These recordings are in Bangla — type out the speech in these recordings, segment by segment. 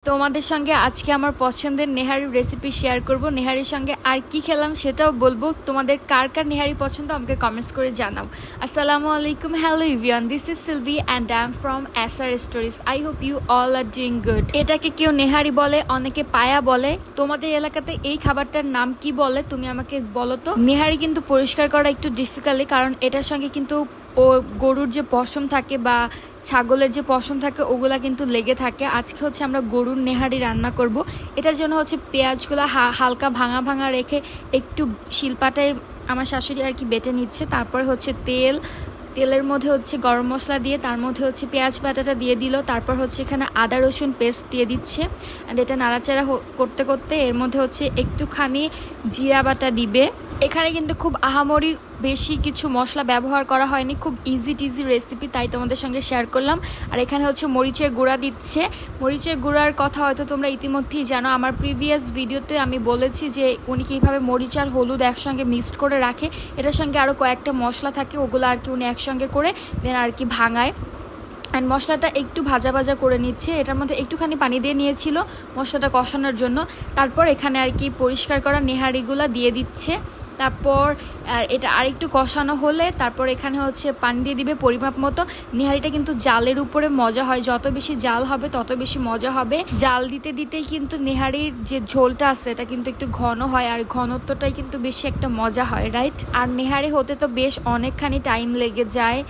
তোমাদের সঙ্গে আজকে আমার পছন্দের নেহারির রেসিপি শেয়ার করব। নেহারির সঙ্গে আর কি খেলাম সেটাও বলবো। তোমাদের কার কার নেহারি পছন্দ আমাকে কমেন্টস করে জানাও। আসসালামু আলাইকুম, hello everyone, this is Silvi and I am from SR Stories. I hope you all are doing good. এটাকে কেউ নেহারি বলে, অনেকে পায়া বলে। তোমাদের এলাকাতে এই খাবারটার নাম কি বলে তুমি আমাকে বলো তো। নেহারি কিন্তু পরিষ্কার করা একটু ডিফিকাল্ট, কারণ এটার সঙ্গে কিন্তু ও গরুর যে পশম থাকে বা ছাগলের যে পশম থাকে ওগুলা কিন্তু লেগে থাকে। আজকে হচ্ছে আমরা গরুর নেহারি রান্না করব। এটার জন্য হচ্ছে পেঁয়াজগুলো হালকা ভাঙা ভাঙা রেখে একটু শিলপাটায় আমার শাশুড়ি আর কি বেটে নিচ্ছে। তারপর হচ্ছে তেলের মধ্যে হচ্ছে গরম মশলা দিয়ে তার মধ্যে হচ্ছে পেঁয়াজ বাটাটা দিয়ে দিল। তারপর হচ্ছে এখানে আদা রসুন পেস্ট দিয়ে দিচ্ছে। অ্যান্ড এটা নাড়াচাড়া করতে করতে এর মধ্যে হচ্ছে একটুখানি জিরা বাটা দিবে। এখানে কিন্তু খুব আহামরি বেশি কিছু মশলা ব্যবহার করা হয়নি, খুব ইজি টিজি রেসিপি, তাই তোমাদের সঙ্গে শেয়ার করলাম। আর এখানে হচ্ছে মরিচের গুঁড়া দিচ্ছে। মরিচের গুঁড়ার কথা হয়তো তোমরা ইতিমধ্যেই জানো, আমার প্রিভিয়াস ভিডিওতে আমি বলেছি যে উনি কীভাবে মরিচ আর হলুদ একসঙ্গে মিক্সড করে রাখে। এটার সঙ্গে আরও কয়েকটা মশলা থাকে, ওগুলো আর কি উনি একসঙ্গে করে দেন আর কি ভাঙায়। অ্যান্ড মশলাটা একটু ভাজা ভাজা করে নিচ্ছে। এটার মধ্যে একটুখানি পানি দিয়ে নিয়েছিল মশলাটা কষানোর জন্য। তারপর এখানে আর কি পরিষ্কার করা নেহারিগুলো দিয়ে দিচ্ছে। তারপর এটা আরেকটু কষানো হলে তারপর এখানে হচ্ছে পানি দিয়ে দিবে পরিমাপ মতো। নেহারিটা কিন্তু জালের উপরে মজা হয়, যত বেশি জাল হবে তত বেশি মজা হবে। জাল দিতে দিতেই কিন্তু নেহারির যে ঝোলটা আছে এটা কিন্তু একটু ঘন হয়, আর ঘনত্বটাই কিন্তু বেশি একটা মজা হয়, রাইট? আর নেহারি হতে তো বেশ অনেকখানি টাইম লেগে যায়,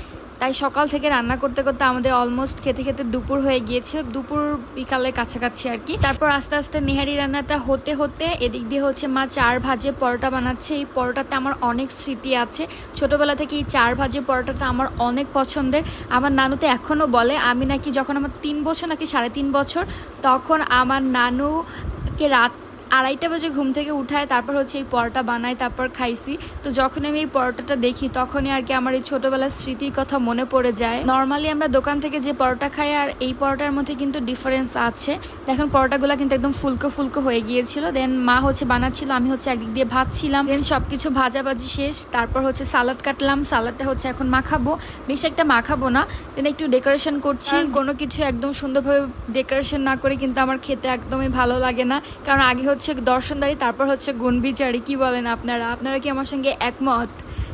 তাই সকাল থেকে রান্না করতে করতে আমাদের অলমোস্ট খেতে খেতে দুপুর হয়ে গিয়েছে, দুপুর বিকালের কাছাকাছি আর কি। তারপর আস্তে আস্তে নেহারি রান্নাটা হতে হতে এদিক দিয়ে হচ্ছে মা চার ভাজে পরোটা বানাচ্ছে। এই পরোটাতে আমার অনেক স্মৃতি আছে, ছোটবেলা থেকে এই চার ভাজে পরোটাটা আমার অনেক পছন্দের। আমার নানুতে এখনও বলে, আমি নাকি যখন আমার 3 বছর নাকি 3.5 বছর তখন আমার নানুকে রাত 2:30 বাজে ঘুম থেকে উঠায়, তারপর হচ্ছে এই পরোটা বানায়, তারপর খাইছি। তো যখন আমি এই পরোটাটা দেখি তখনই আর কি আমার এই ছোটোবেলার স্মৃতির কথা মনে পড়ে যায়। নর্মালি আমরা দোকান থেকে যে পরোটা খাই আর এই পরোটার মধ্যে কিন্তু ডিফারেন্স আছে। দেখুন পরোটাগুলো কিন্তু একদম ফুলকো ফুলকো হয়ে গিয়েছিল। দেন মা হচ্ছে বানাচ্ছিল, আমি হচ্ছে একদিক দিয়ে ভাজছিলাম। দেন সব কিছু ভাজাভাজি শেষ, তারপর হচ্ছে সালাদ কাটলাম। সালাদটা হচ্ছে এখন মাখাবো, বেশি একটা মাখাবো না। দেন একটু ডেকোরেশন করছি। কোনো কিছু একদম সুন্দরভাবে ডেকোরেশন না করে কিন্তু আমার খেতে একদমই ভালো লাগে না, কারণ আগে হচ্ছে দর্শনদারি তারপর হচ্ছে গুণবিচারি। কি বলেন আপনারা কি আমার সঙ্গে একমত?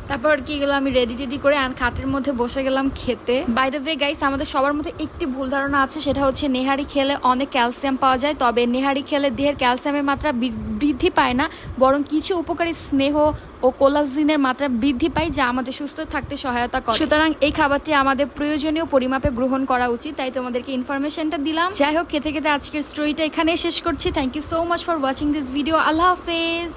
তারপর কি গেলো আমি রেডি করে খাটের মধ্যে বসে গেলাম খেতে। বাই দ্য ওয়ে গাইস, আমাদের সবার মধ্যে একটি ভুল ধারণা আছে, সেটা হচ্ছে নেহারি খেলে অনেক ক্যালসিয়াম পাওয়া যায়। তবে নেহারি খেলে দেহের ক্যালসিয়ামের মাত্রা বৃদ্ধি পায় না, বরং কিছু উপকারী স্নেহ ও কোলাজিনের মাত্রা বৃদ্ধি পায়, যা আমাদের সুস্থ থাকতে সহায়তা করে। সুতরাং এই খাবারটি আমাদের প্রয়োজনীয় পরিমাপে গ্রহণ করা উচিত, তাই তোমাদেরকে ইনফরমেশনটা দিলাম। যাই হোক, খেতে খেতে আজকের স্টোরিটা এখানেই শেষ করছি। Thank you so much for watching this video. Allah হাফেজ।